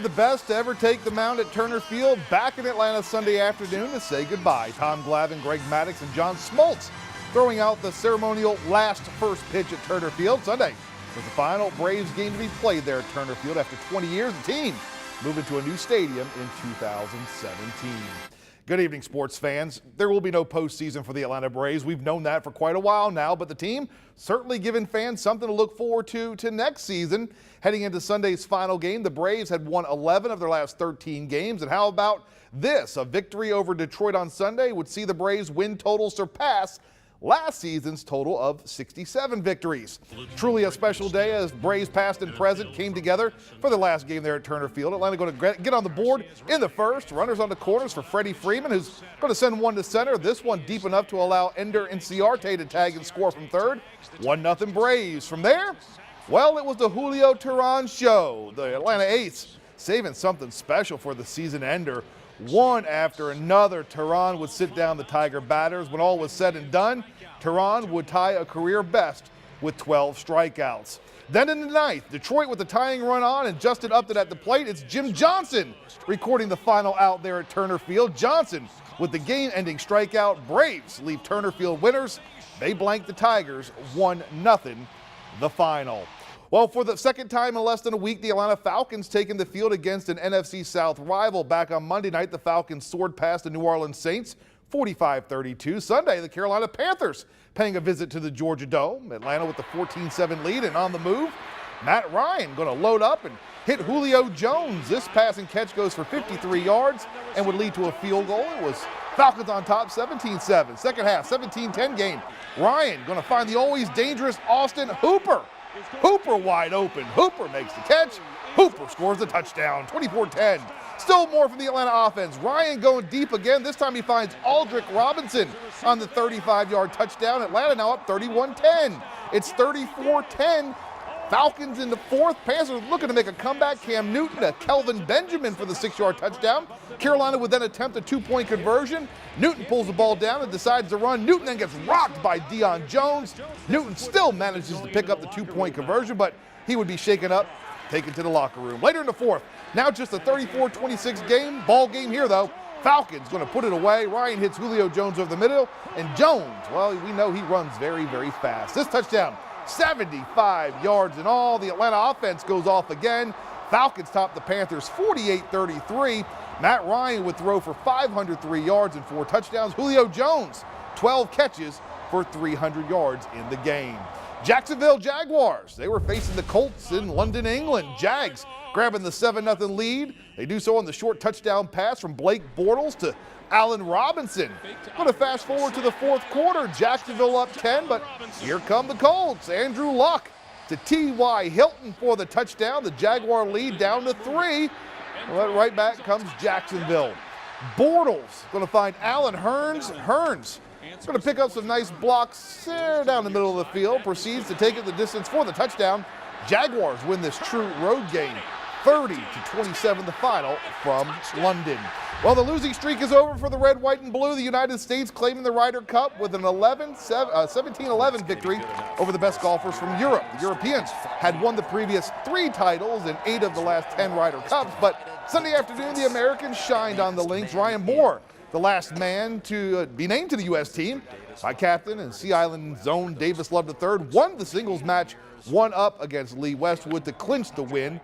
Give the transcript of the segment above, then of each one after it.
of the best to ever take the mound at Turner Field back in Atlanta Sunday afternoon to say goodbye. Tom Glavine, Greg Maddux, and John Smoltz throwing out the ceremonial first pitch at Turner Field. Sunday was the final Braves game to be played there at Turner Field after 20 years. The team moving to a new stadium in 2017. Good evening, sports fans. There will be no postseason for the Atlanta Braves. We've known that for quite a while now, but the team certainly giving fans something to look forward to next season. Heading into Sunday's final game, the Braves had won 11 of their last 13 games. And how about this? A victory over Detroit on Sunday would see the Braves win total surpass last season's total of 67 victories. Truly a special day as Braves past and present came together for the last game there at Turner Field. Atlanta going to get on the board in the first. Runners on the corners for Freddie Freeman, who's going to send one to center. This one deep enough to allow Ender Inciarte to tag and score from third. 1-0 Braves. From there, well, it was the Julio Teheran show. The Atlanta Ace saving something special for the season ender. One after another, Teheran would sit down the Tiger batters. When all was said and done, Teheran would tie a career best with 12 strikeouts. Then in the ninth, Detroit with the tying run on and Justin Upton at the plate. It's Jim Johnson recording the final out there at Turner Field. Johnson with the game-ending strikeout. Braves leave Turner Field winners. They blank the Tigers 1-0 the final. Well, for the second time in less than a week, the Atlanta Falcons taking the field against an NFC South rival. Back on Monday night, the Falcons soared past the New Orleans Saints 45-32. Sunday, the Carolina Panthers paying a visit to the Georgia Dome. Atlanta with the 14-7 lead and on the move. Matt Ryan going to load up and hit Julio Jones. This passing catch goes for 53 yards and would lead to a field goal. It was Falcons on top 17-7. Second half, 17-10 game. Ryan going to find the always dangerous Austin Hooper. Hooper wide open. Hooper makes the catch. Hooper scores the touchdown, 24-10. Still more from the Atlanta offense. Ryan going deep again. This time he finds Aldrick Robinson on the 35-yard touchdown. Atlanta now up 31-10. It's 34-10. Falcons in the fourth. Panthers looking to make a comeback. Cam Newton to Kelvin Benjamin for the 6-yard touchdown. Carolina would then attempt a 2-point conversion. Newton pulls the ball down and decides to run. Newton then gets rocked by Deion Jones. Newton still manages to pick up the 2-point conversion, but he would be shaken up, taken to the locker room. Later in the fourth, now just a 34-26 ball game here though. Falcons going to put it away. Ryan hits Julio Jones over the middle, and Jones, well, we know he runs very, very fast. This touchdown, 75 yards in all. The Atlanta offense goes off again. Falcons top the Panthers 48-33. Matt Ryan would throw for 503 yards and 4 touchdowns. Julio Jones, 12 catches for 300 yards in the game. Jacksonville Jaguars, they were facing the Colts in London, England. Jags grabbing the 7-0 lead. They do so on the short touchdown pass from Blake Bortles to Allen Robinson. Going to fast forward to the fourth quarter. Jacksonville up 10, but here come the Colts. Andrew Luck to T.Y. Hilton for the touchdown. The Jaguar lead down to 3. Well, right back comes Jacksonville. Bortles going to find Allen Hurns. Hurns going to pick up some nice blocks there down the middle of the field. Proceeds to take it the distance for the touchdown. Jaguars win this true road game. 30-27 the final from London. Well, the losing streak is over for the red, white, and blue. The United States claiming the Ryder Cup with an 17-11 victory over the best golfers from Europe. The Europeans had won the previous 3 titles and 8 of the last 10 Ryder Cups, but Sunday afternoon, the Americans shined on the links. Ryan Moore, the last man to be named to the U.S. team. High captain and Sea Island's own Davis Love III won the singles match, one up against Lee Westwood to clinch the win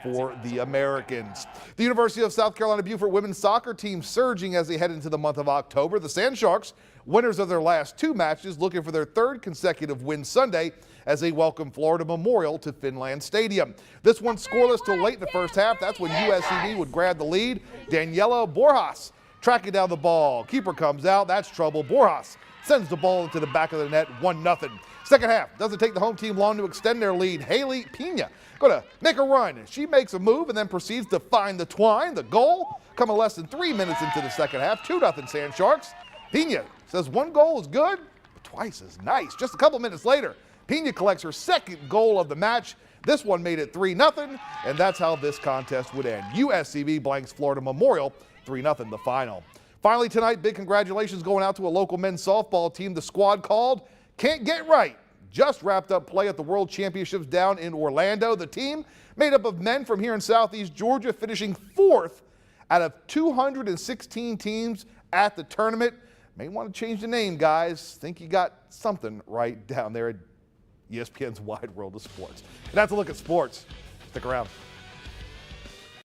for the Americans. The University of South Carolina Beaufort women's soccer team surging as they head into the month of October. The Sand Sharks, winners of their last 2 matches, looking for their 3rd consecutive win Sunday as they welcome Florida Memorial to Finland Stadium. This one scoreless till late in the first half. That's when USCB would grab the lead. Daniela Borjas tracking down the ball. Keeper comes out. That's trouble. Borjas sends the ball into the back of the net, 1-0. Second half, doesn't take the home team long to extend their lead. Haley Pena going to make a run. She makes a move and then proceeds to find the twine. The goal coming less than 3 minutes into the second half. 2-0 Sand Sharks. Pena says 1 goal is good, but twice is nice. Just a couple minutes later, Pena collects her 2nd goal of the match. This one made it 3-0, and that's how this contest would end. USCB blanks Florida Memorial 3-0 the final. Finally tonight, big congratulations going out to a local men's softball team. The squad called Can't Get Right. just wrapped up play at the World Championships down in Orlando. The team, made up of men from here in Southeast Georgia, finishing 4th out of 216 teams at the tournament. May want to change the name, guys. Think you got something right down there at ESPN's Wide World of Sports. And that's a look at sports. Stick around.